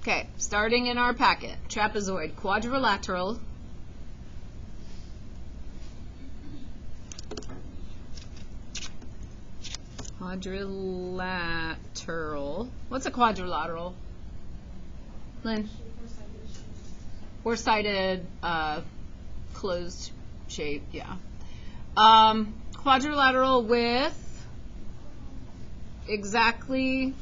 Okay, starting in our packet, trapezoid, quadrilateral, quadrilateral. What's a quadrilateral? Lynn? Four-sided, closed shape, yeah. Quadrilateral with exactly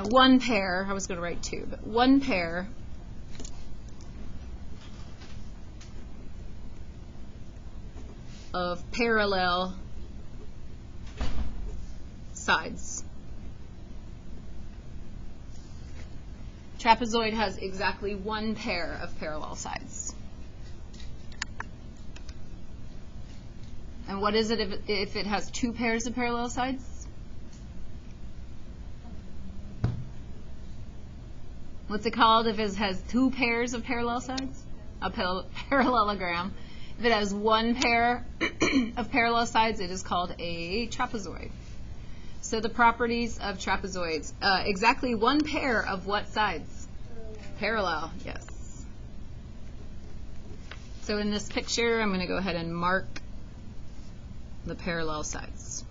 one pair. I was going to write two, but one pair of parallel sides. Trapezoid has exactly one pair of parallel sides. And what is it if it has two pairs of parallel sides? What's it called if it has two pairs of parallel sides? A parallelogram. If it has one pair of parallel sides, it is called a trapezoid. So the properties of trapezoids. Exactly one pair of what sides? Parallel, yes. So in this picture, I'm going to go ahead and mark the parallel sides.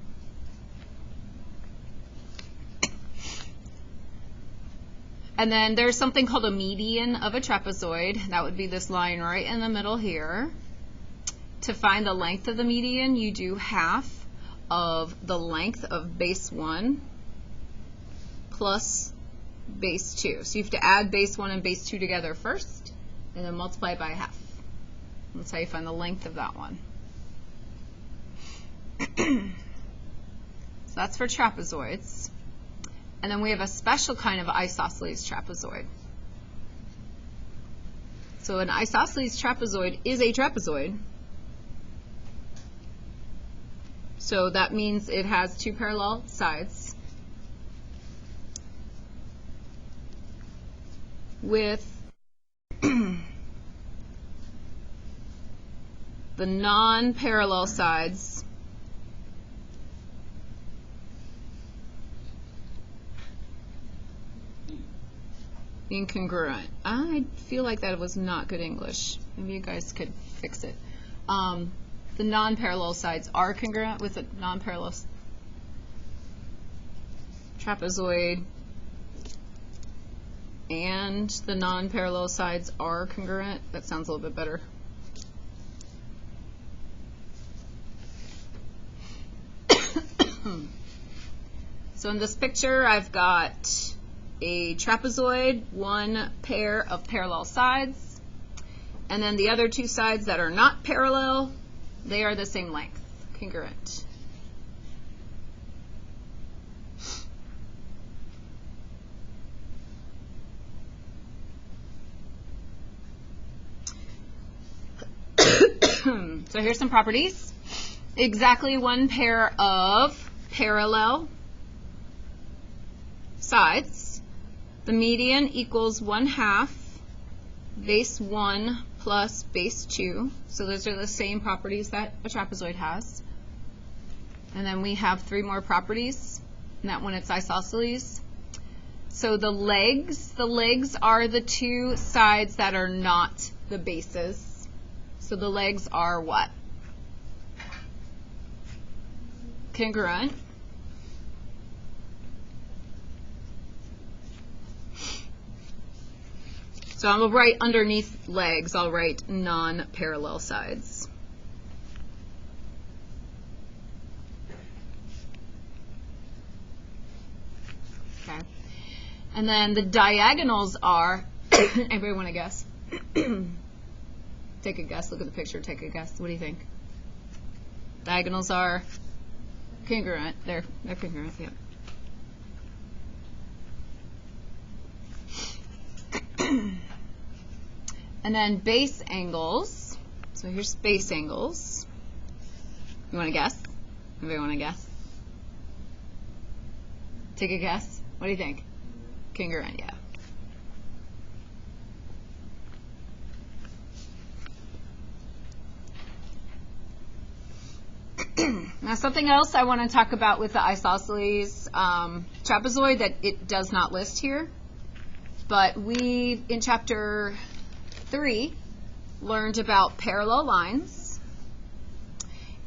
And then there's something called a median of a trapezoid. That would be this line right in the middle here. To find the length of the median, you do half of the length of base 1 plus base 2. So you have to add base 1 and base 2 together first, and then multiply it by half. That's how you find the length of that one. So that's for trapezoids. And then we have a special kind of isosceles trapezoid. So an isosceles trapezoid is a trapezoid. So that means it has two parallel sides with the non-parallel sides incongruent. I feel like that was not good English. Maybe you guys could fix it. The non-parallel sides are congruent with the non-parallel trapezoid, and the non-parallel sides are congruent. That sounds a little bit better. So in this picture, I've got a trapezoid, one pair of parallel sides, and then the other two sides that are not parallel, they are the same length, congruent. So here's some properties. Exactly one pair of parallel sides. The median equals 1/2 base 1 plus base 2. So those are the same properties that a trapezoid has. And then we have three more properties, and that one it's isosceles. So the legs are the two sides that are not the bases. So the legs are what? Congruent. So I'm going to write underneath legs, I'll write non-parallel sides. Okay. And then the diagonals are, anybody want to guess? Take a guess, look at the picture, take a guess. What do you think? Diagonals are congruent. They're congruent, yeah. And then base angles. So here's base angles. You want to guess? Anybody want to guess? Take a guess. What do you think? Congruent, yeah. Now something else I want to talk about with the isosceles trapezoid that it does not list here, but we, in chapter 3, learned about parallel lines,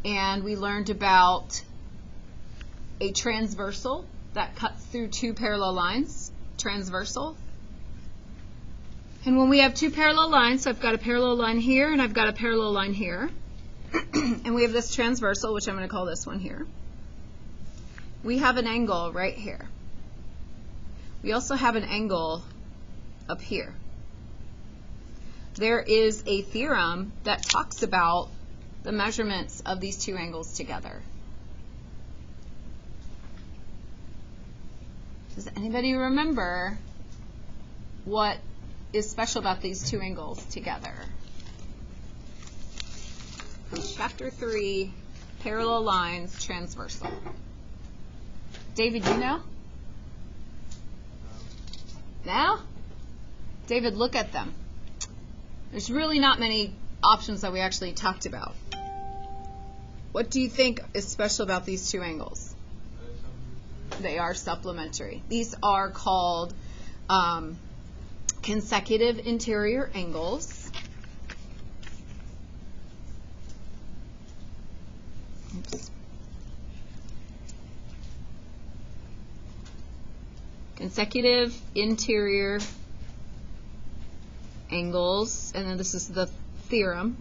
and we learned about a transversal that cuts through two parallel lines, transversal. And when we have two parallel lines, so I've got a parallel line here and I've got a parallel line here, and we have this transversal, which I'm going to call this one here. We have an angle right here. We also have an angle up here. There is a theorem that talks about the measurements of these two angles together. Does anybody remember what is special about these two angles together? From chapter 3, parallel lines, transversal. David, you know? Now? David, look at them. There's really not many options that we actually talked about. What do you think is special about these two angles? They are supplementary. These are called consecutive interior angles. Oops. Consecutive interior angles, and then this is the theorem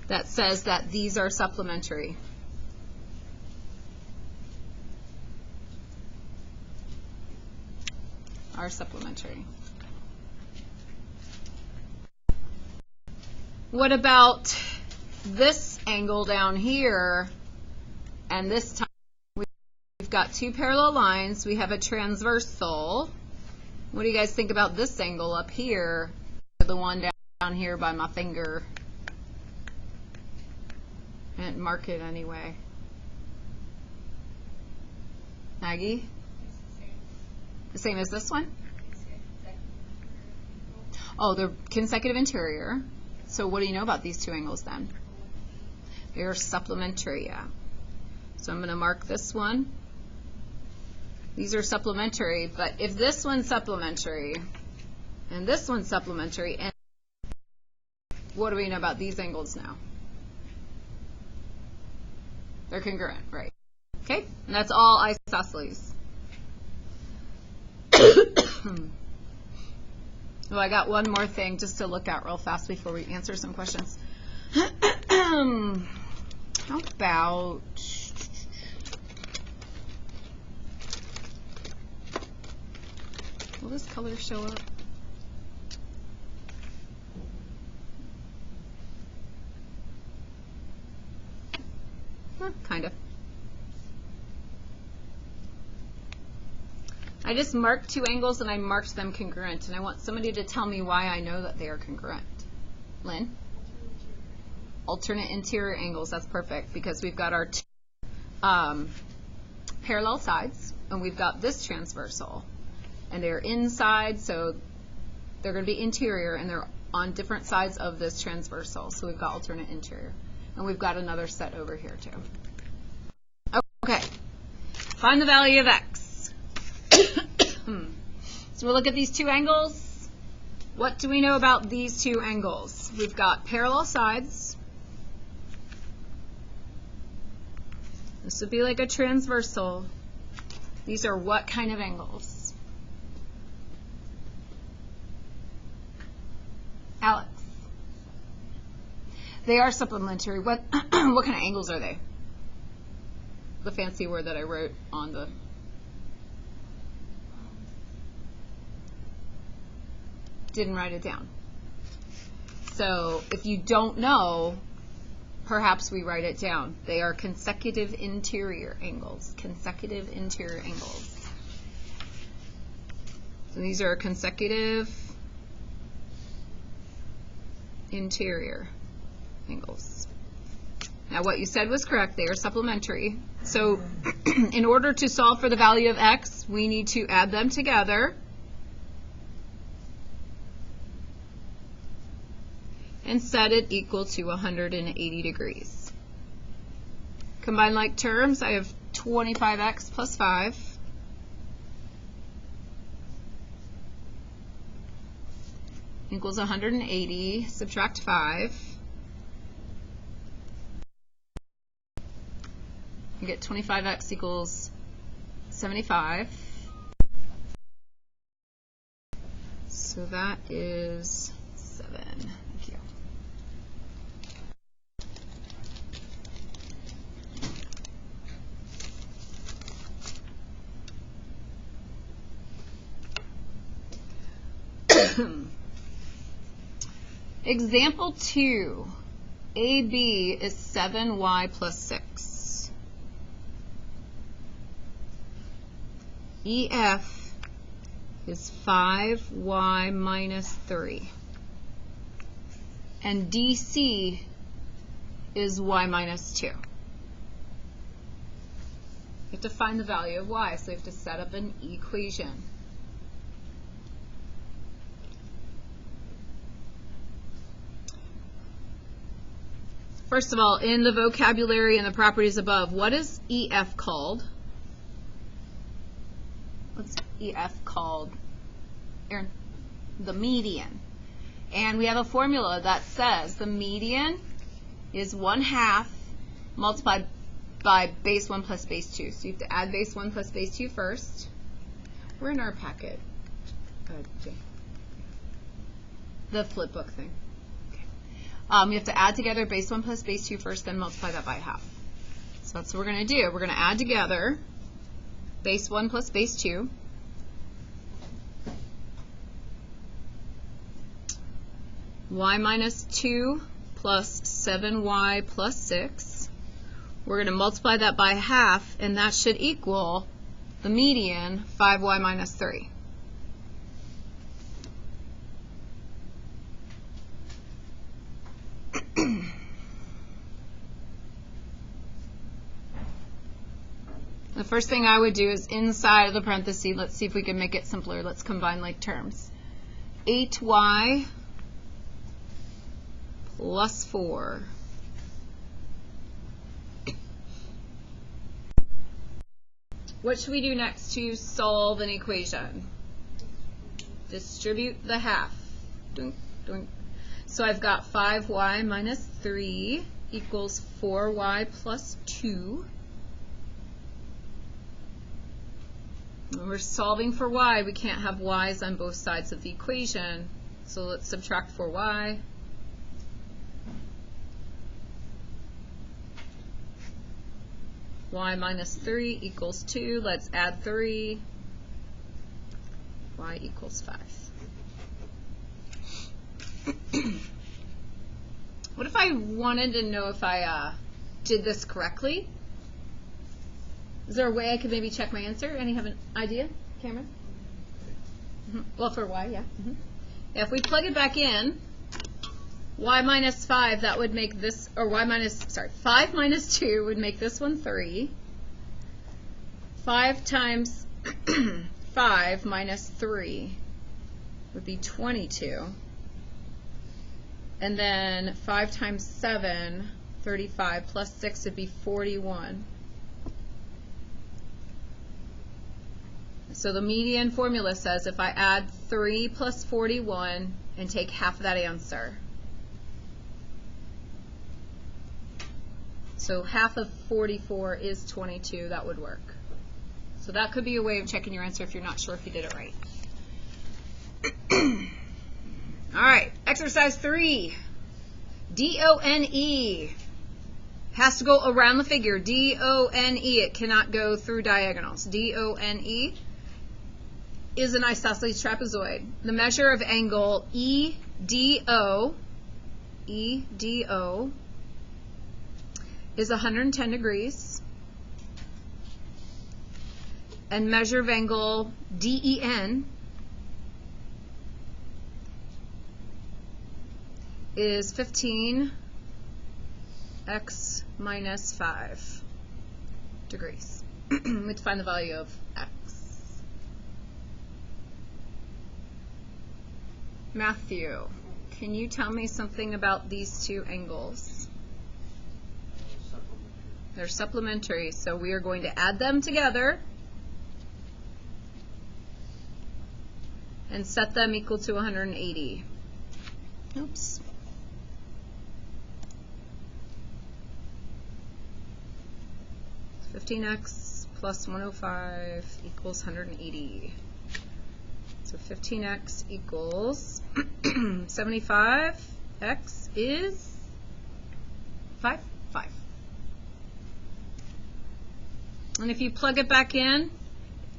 that says that these are supplementary. Are supplementary. What about this angle down here, and this time we've got two parallel lines, we have a transversal. What do you guys think about this angle up here, the one down here by my finger? I didn't mark it anyway. Maggie? The same as this one? Oh, they're consecutive interior. So what do you know about these two angles then? They're supplementary, yeah. So I'm going to mark this one. These are supplementary, but if this one's supplementary and this one's supplementary, and what do we know about these angles now? They're congruent, right? Okay, and that's all isosceles. Well, I got one more thing just to look at real fast before we answer some questions. How about, will this color show up? Kind of. I just marked two angles and I marked them congruent, and I want somebody to tell me why I know that they are congruent. Lynn? Alternate interior angles, that's perfect, because we've got our two parallel sides, and we've got this transversal, and they're inside, so they're going to be interior, and they're on different sides of this transversal, so we've got alternate interior. And we've got another set over here too. Okay, find the value of x. So we'll look at these two angles. What do we know about these two angles? We've got parallel sides. This would be like a transversal. These are what kind of angles? Alex? They are supplementary. What what kind of angles are they? The fancy word that I wrote on the... Didn't write it down. So if you don't know, perhaps we write it down. They are consecutive interior angles. Consecutive interior angles. So these are consecutive interior angles. Now what you said was correct. They are supplementary. So in order to solve for the value of x, we need to add them together and set it equal to 180 degrees. Combine like terms. I have 25x plus 5 equals 180. Subtract 5. You get 25x equals 75. So that is 7. Thank you. Example 2. AB is 7y plus 6. EF is 5y minus 3. And DC is y minus 2. You have to find the value of y, so you have to set up an equation. First of all, in the vocabulary and the properties above, what is EF called? What's EF called? Aaron? The median. And we have a formula that says the median is 1/2 multiplied by base 1 plus base 2. So you have to add base 1 plus base 2 first. We're in our packet. The flip book thing. You have to add together base 1 plus base 2 first, then multiply that by 1/2. So that's what we're going to do. We're going to add together base 1 plus base 2. Y minus 2 plus 7y plus 6. We're going to multiply that by 1/2, and that should equal the median, 5y minus 3. The first thing I would do is inside of the parenthesis, let's see if we can make it simpler. Let's combine like terms. 8y plus 4. What should we do next to solve an equation? Distribute the half. Doink, doink. So I've got 5y minus 3 equals 4y plus 2. When we're solving for y, we can't have y's on both sides of the equation. So let's subtract 4y. Y minus 3 equals 2. Let's add 3. Y equals 5. What if I wanted to know if I did this correctly? Is there a way I could maybe check my answer? Any have an idea, Cameron? Well, for y, yeah. Yeah. If we plug it back in, y minus 5, that would make this, or 5 minus 2 would make this one 3. 5 times 5 minus 3 would be 22. And then 5 times 7, 35, plus 6 would be 41. So the median formula says if I add 3 plus 41 and take half of that answer. So half of 44 is 22. That would work. So that could be a way of checking your answer if you're not sure if you did it right. All right, exercise 3. D-O-N-E has to go around the figure. D-O-N-E, it cannot go through diagonals. D-O-N-E is an isosceles trapezoid. The measure of angle EDO is 110 degrees. And measure of angle DEN is 15x minus 5 degrees. We have to find the value of x. Matthew, can you tell me something about these two angles? They're supplementary, so we are going to add them together and set them equal to 180. Oops. So 15x plus 105 equals 180. So 15x equals 75. X is 5. And if you plug it back in,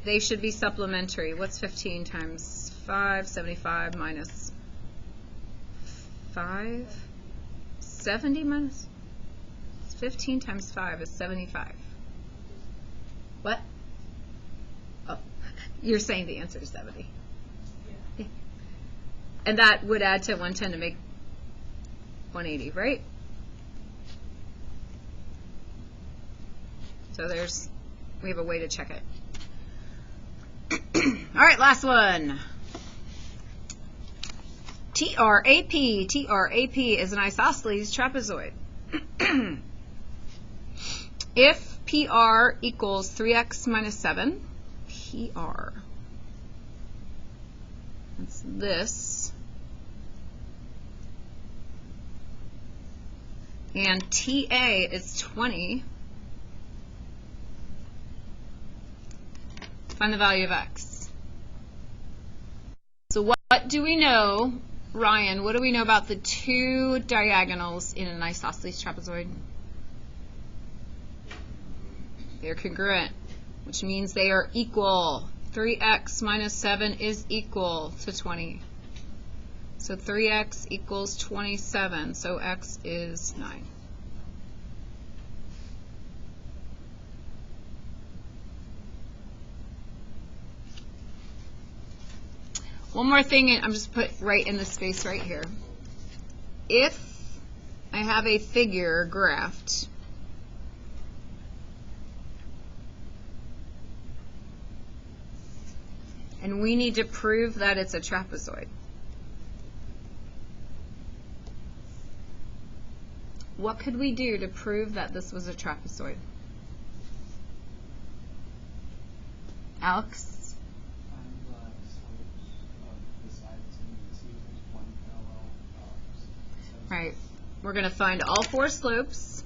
they should be supplementary. What's 15 times 5? 75 minus 5? 70 minus? 15 times 5 is 75. What? Oh, you're saying the answer is 70. Yeah. And that would add to 110 to make 180, right? So we have a way to check it. All right, last one. TRAP. TRAP is an isosceles trapezoid. If PR equals 3x minus 7, PR, that's this, and TA is 20, find the value of x. So what do we know, Ryan, what do we know about the two diagonals in an isosceles trapezoid? They're congruent, which means they are equal. 3x minus 7 is equal to 20. So 3x equals 27, so x is 9. One more thing, I'm just put right in the space right here. If I have a figure graphed, and we need to prove that it's a trapezoid, what could we do to prove that this was a trapezoid? Alex? Right. We're going to find all four slopes.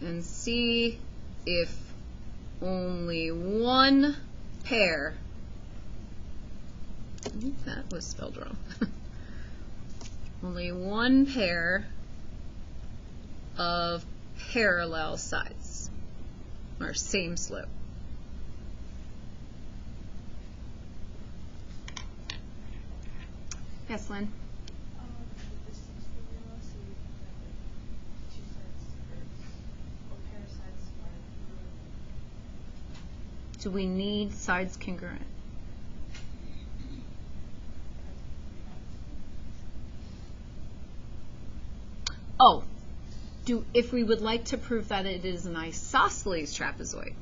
And see if only one pair, that was spelled wrong, only one pair of parallel sides, or same slope. Yes, Lynn? Do we need sides congruent? Oh, if we would like to prove that it is an isosceles trapezoid.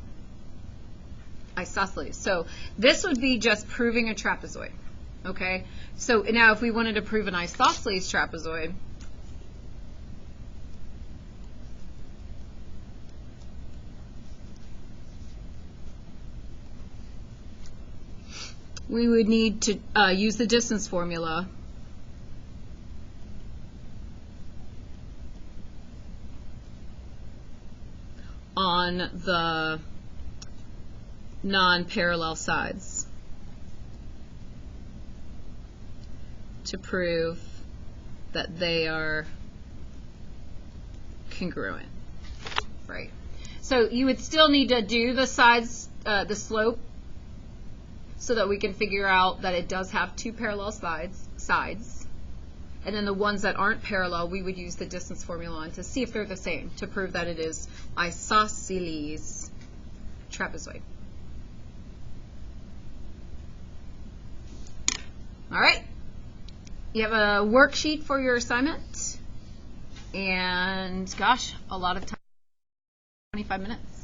Isosceles. So this would be just proving a trapezoid. Okay? So now if we wanted to prove an isosceles trapezoid, we would need to use the distance formula on the non-parallel sides to prove that they are congruent, right? So you would still need to do the sides, the slope, so that we can figure out that it does have two parallel sides. And then the ones that aren't parallel, we would use the distance formula on to see if they're the same, to prove that it is isosceles trapezoid. All right. You have a worksheet for your assignment. And gosh, a lot of time, 25 minutes.